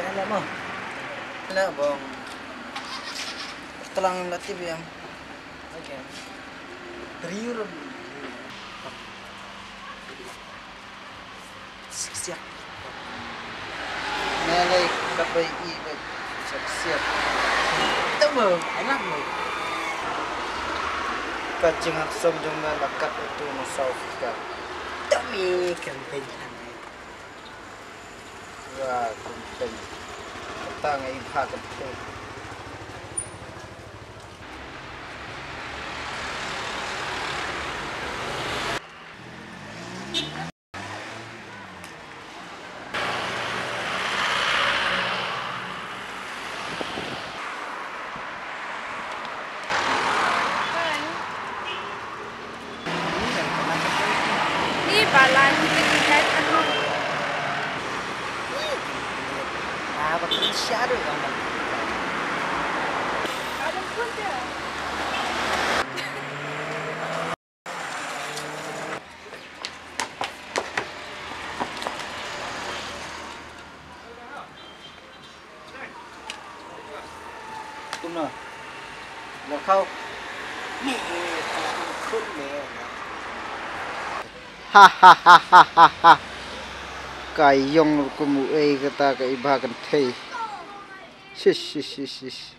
anak mo. Anak bong. Telang natif yang. Okay. €3. Siap. Nalay kapay ibig. Siap. Ito mo, anak mo. Kacing aksam dengan lakat itu South Africa. Dami campaign. Wah, campaign. Kita ngayon ha campaign. Balan kita ano. Bakit masyado ang Adam pun dia. Kuno. Lakau. Ni kun me. Ha. Kayong kumuay kata kaibagan tay. Shish.